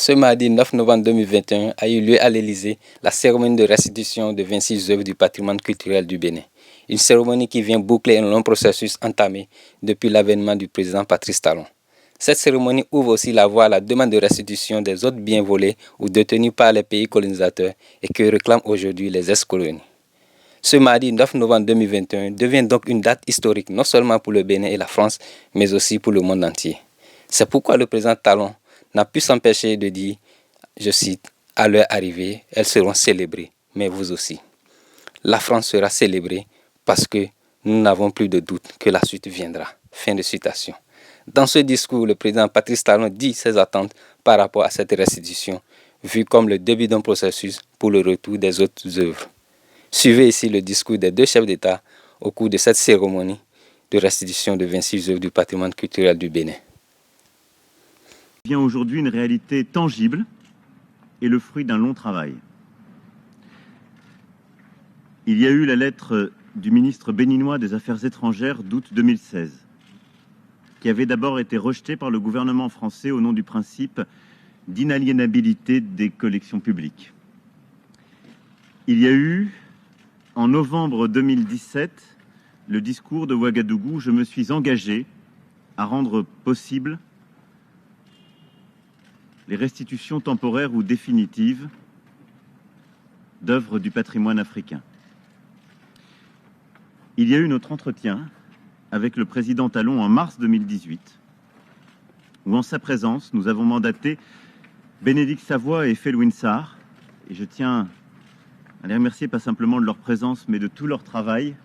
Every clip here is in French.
Ce mardi 9 novembre 2021 a eu lieu à l'Élysée la cérémonie de restitution de 26 œuvres du patrimoine culturel du Bénin. Une cérémonie qui vient boucler un long processus entamé depuis l'avènement du président Patrice Talon. Cette cérémonie ouvre aussi la voie à la demande de restitution des autres biens volés ou détenus par les pays colonisateurs et que réclament aujourd'hui les ex-colonies. Ce mardi 9 novembre 2021 devient donc une date historique non seulement pour le Bénin et la France, mais aussi pour le monde entier. C'est pourquoi le président Talon n'a pu s'empêcher de dire, je cite, « À leur arrivée, elles seront célébrées, mais vous aussi. La France sera célébrée parce que nous n'avons plus de doute que la suite viendra. » Fin de citation. Dans ce discours, le président Patrice Talon dit ses attentes par rapport à cette restitution, vue comme le début d'un processus pour le retour des autres œuvres. Suivez ici le discours des deux chefs d'État au cours de cette cérémonie de restitution de 26 œuvres du patrimoine culturel du Bénin. Vient aujourd'hui une réalité tangible et le fruit d'un long travail. Il y a eu la lettre du ministre béninois des Affaires étrangères d'août 2016, qui avait d'abord été rejetée par le gouvernement français au nom du principe d'inaliénabilité des collections publiques. Il y a eu, en novembre 2017, le discours de Ouagadougou, je me suis engagé à rendre possible les restitutions temporaires ou définitives d'œuvres du patrimoine africain. Il y a eu notre entretien avec le président Talon en mars 2018, où en sa présence, nous avons mandaté Bénédicte Savoy et Felwine Sarr, et je tiens à les remercier pas simplement de leur présence, mais de tout leur travail,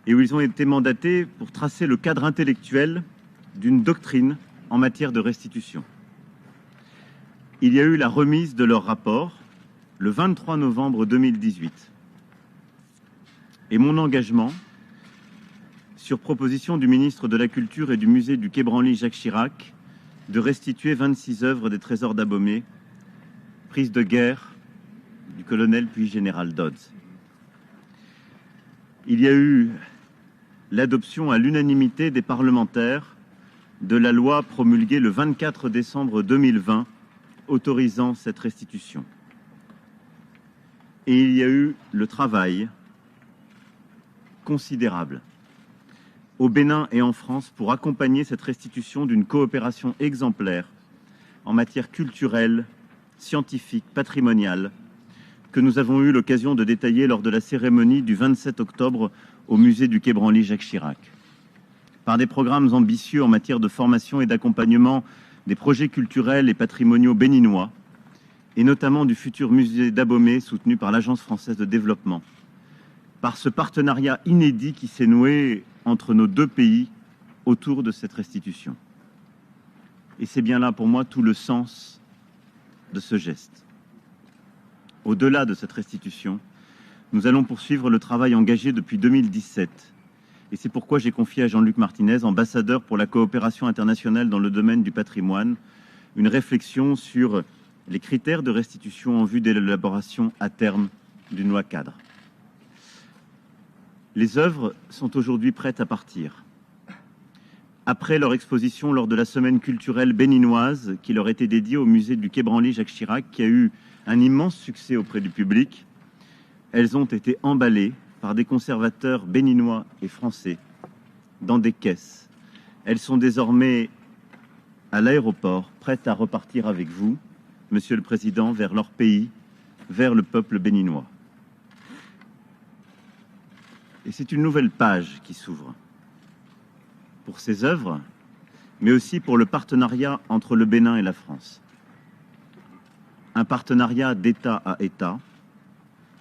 et où ils ont été mandatés pour tracer le cadre intellectuel d'une doctrine en matière de restitution. Il y a eu la remise de leur rapport le 23 novembre 2018. Et mon engagement, sur proposition du ministre de la Culture et du musée du Quai Branly Jacques Chirac, de restituer 26 œuvres des trésors d'Abomey, prises de guerre du colonel puis général Dodds. Il y a eu l'adoption à l'unanimité des parlementaires de la loi promulguée le 24 décembre 2020 autorisant cette restitution. Et il y a eu le travail considérable au Bénin et en France pour accompagner cette restitution d'une coopération exemplaire en matière culturelle, scientifique, patrimoniale, que nous avons eu l'occasion de détailler lors de la cérémonie du 27 octobre au musée du Quai Branly Jacques Chirac. Par des programmes ambitieux en matière de formation et d'accompagnement des projets culturels et patrimoniaux béninois, et notamment du futur musée d'Abomey soutenu par l'Agence française de développement, par ce partenariat inédit qui s'est noué entre nos deux pays autour de cette restitution. Et c'est bien là pour moi tout le sens de ce geste. Au-delà de cette restitution, nous allons poursuivre le travail engagé depuis 2017. Et c'est pourquoi j'ai confié à Jean-Luc Martinez, ambassadeur pour la coopération internationale dans le domaine du patrimoine, une réflexion sur les critères de restitution en vue de l'élaboration à terme d'une loi cadre. Les œuvres sont aujourd'hui prêtes à partir. Après leur exposition lors de la semaine culturelle béninoise qui leur était dédiée au musée du Quai Branly Jacques Chirac, qui a eu un immense succès auprès du public, elles ont été emballées par des conservateurs béninois et français dans des caisses. Elles sont désormais à l'aéroport, prêtes à repartir avec vous, Monsieur le Président, vers leur pays, vers le peuple béninois. Et c'est une nouvelle page qui s'ouvre pour ces œuvres, mais aussi pour le partenariat entre le Bénin et la France. Un partenariat d'État à État,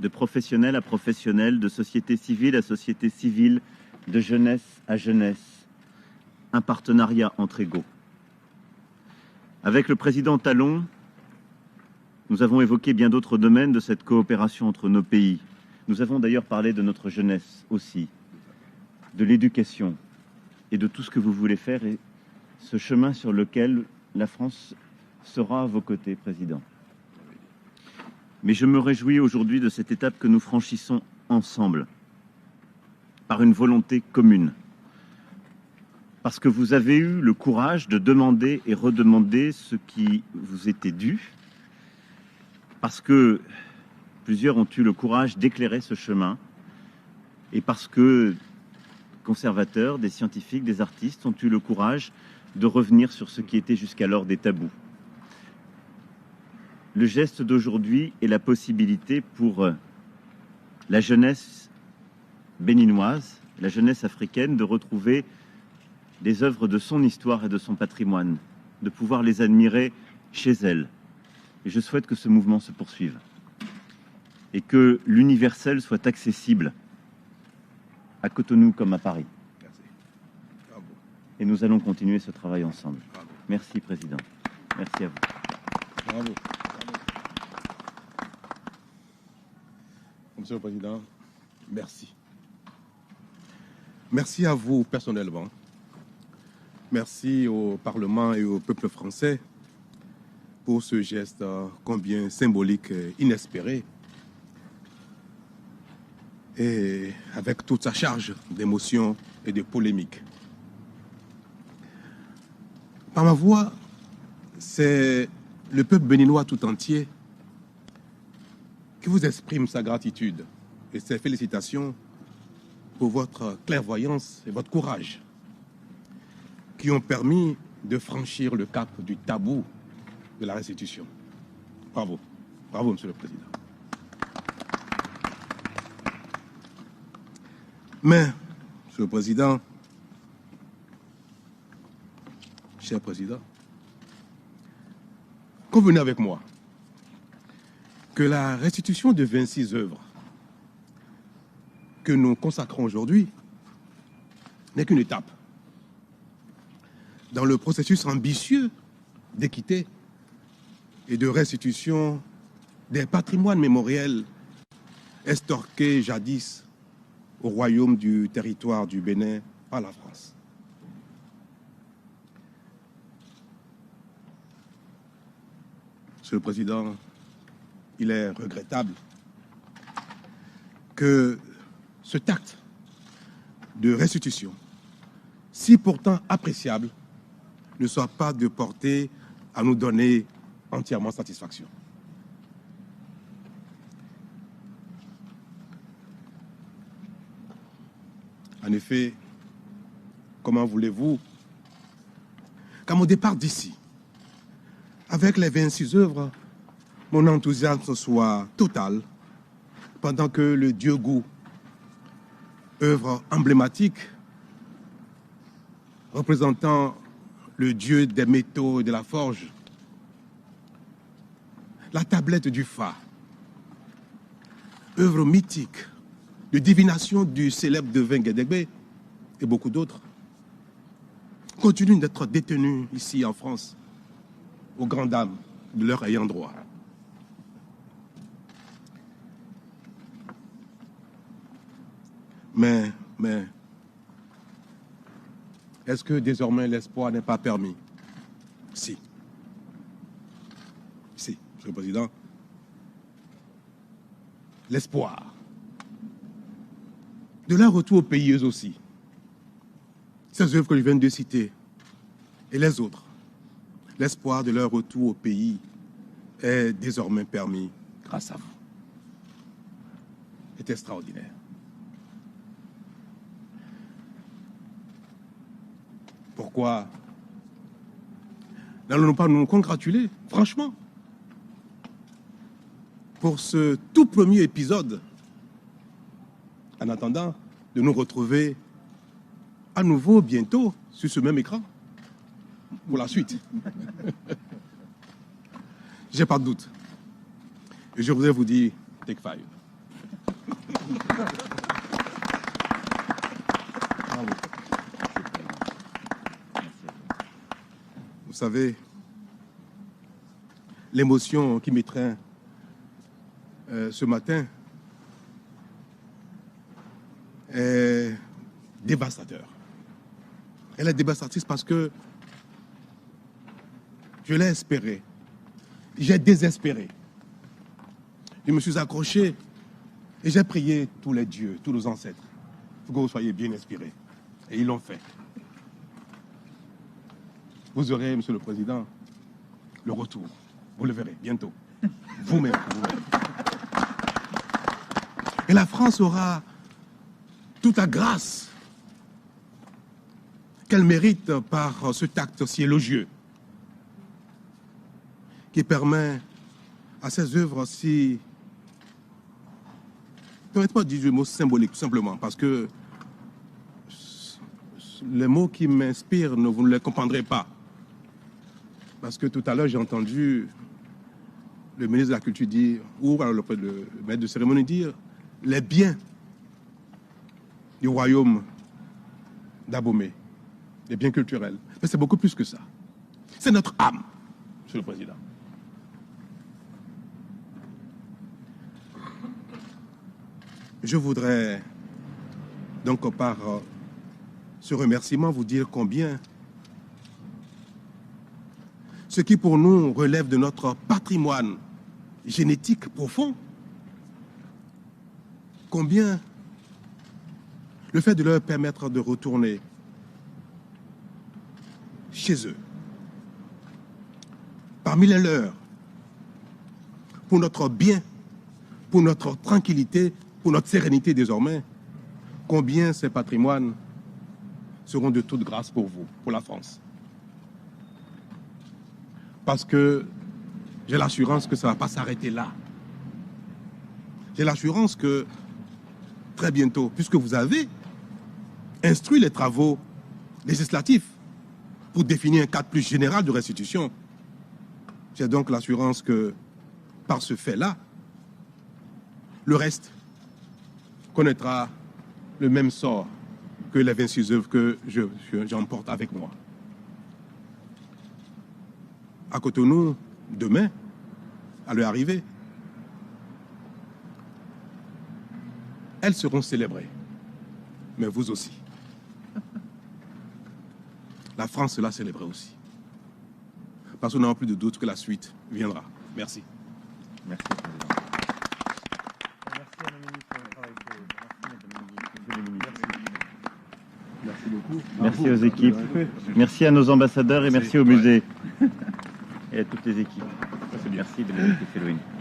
de professionnel à professionnel, de société civile à société civile, de jeunesse à jeunesse, un partenariat entre égaux. Avec le président Talon, nous avons évoqué bien d'autres domaines de cette coopération entre nos pays. Nous avons d'ailleurs parlé de notre jeunesse aussi, de l'éducation et de tout ce que vous voulez faire et ce chemin sur lequel la France sera à vos côtés, Président. Mais je me réjouis aujourd'hui de cette étape que nous franchissons ensemble, par une volonté commune. parce que vous avez eu le courage de demander et redemander ce qui vous était dû, parce que plusieurs ont eu le courage d'éclairer ce chemin, et parce que conservateurs, des scientifiques, des artistes ont eu le courage de revenir sur ce qui était jusqu'alors des tabous. Le geste d'aujourd'hui est la possibilité pour la jeunesse béninoise, la jeunesse africaine, de retrouver des œuvres de son histoire et de son patrimoine, de pouvoir les admirer chez elle. Et je souhaite que ce mouvement se poursuive et que l'universel soit accessible à Cotonou comme à Paris. Merci. Bravo. Et nous allons continuer ce travail ensemble. Bravo. Merci, Président. Merci à vous. Bravo. Monsieur le Président, merci. Merci à vous personnellement. Merci au Parlement et au peuple français pour ce geste combien symbolique et inespéré, et avec toute sa charge d'émotions et de polémiques. Par ma voix, c'est le peuple béninois tout entier qui vous exprime sa gratitude et ses félicitations pour votre clairvoyance et votre courage qui ont permis de franchir le cap du tabou de la restitution. Bravo. Bravo, Monsieur le Président. Mais, Monsieur le Président, cher Président, convenez avec moi que la restitution de 26 œuvres que nous consacrons aujourd'hui n'est qu'une étape dans le processus ambitieux d'équité et de restitution des patrimoines mémoriels estorqués jadis au royaume du territoire du Bénin par la France. Monsieur le Président, il est regrettable que cet acte de restitution, si pourtant appréciable, ne soit pas de portée à nous donner entièrement satisfaction. En effet, comment voulez-vous qu'à mon départ d'ici, avec les 26 œuvres, mon enthousiasme soit total, pendant que le Dieu Goût, œuvre emblématique, représentant le dieu des métaux et de la forge, la tablette du Fa, œuvre mythique de divination du célèbre devin Guédégbé et beaucoup d'autres, continuent d'être détenus ici en France, aux grandes dames de leur ayant droit. Mais, est-ce que désormais l'espoir n'est pas permis? Si. Si, Monsieur le Président. L'espoir de leur retour au pays, eux aussi. Ces œuvres que je viens de citer et les autres. L'espoir de leur retour au pays est désormais permis grâce à vous. C'est extraordinaire. Pourquoi n'allons-nous pas nous congratuler, franchement, pour ce tout premier épisode, en attendant de nous retrouver à nouveau bientôt sur ce même écran pour la suite. J'ai pas de doute. Et je voudrais vous dire, take 5. Bravo. Vous savez, l'émotion qui m'étreint ce matin est dévastateur. Elle est dévastatrice parce que je l'ai espéré. J'ai désespéré. Je me suis accroché et j'ai prié tous les dieux, tous nos ancêtres, pour que vous soyez bien inspirés. Et ils l'ont fait. vous aurez, Monsieur le Président, le retour. Vous le verrez bientôt. Vous-même. Et la France aura toute la grâce qu'elle mérite par cet acte si élogieux qui permet à ces œuvres si... Permettez-moi de dire le mot symbolique, tout simplement, parce que les mots qui m'inspirent, vous ne les comprendrez pas. Parce que tout à l'heure, j'ai entendu le ministre de la Culture dire, ou alors le maître de cérémonie dire, les biens du royaume d'Abomey, les biens culturels. Mais c'est beaucoup plus que ça. C'est notre âme, Monsieur le Président. Je voudrais donc par ce remerciement vous dire combien ce qui pour nous relève de notre patrimoine génétique profond, combien le fait de leur permettre de retourner chez eux, parmi les leurs, pour notre bien, pour notre tranquillité, pour notre sérénité désormais, combien ces patrimoines seront de toute grâce pour vous, pour la France. Parce que j'ai l'assurance que ça ne va pas s'arrêter là. J'ai l'assurance que très bientôt, puisque vous avez instruit les travaux législatifs pour définir un cadre plus général de restitution, j'ai donc l'assurance que par ce fait-là, le reste connaîtra le même sort que les 26 œuvres que j'emporte avec moi. À Cotonou, demain, à leur arrivée, elles seront célébrées. Mais vous aussi. La France sera célébrée aussi. Parce qu'on n'a plus de doute que la suite viendra. Merci. Merci, Président. Merci beaucoup. Merci aux équipes. Merci à nos ambassadeurs et merci au musée et à toutes les équipes. Merci de m'avoir fait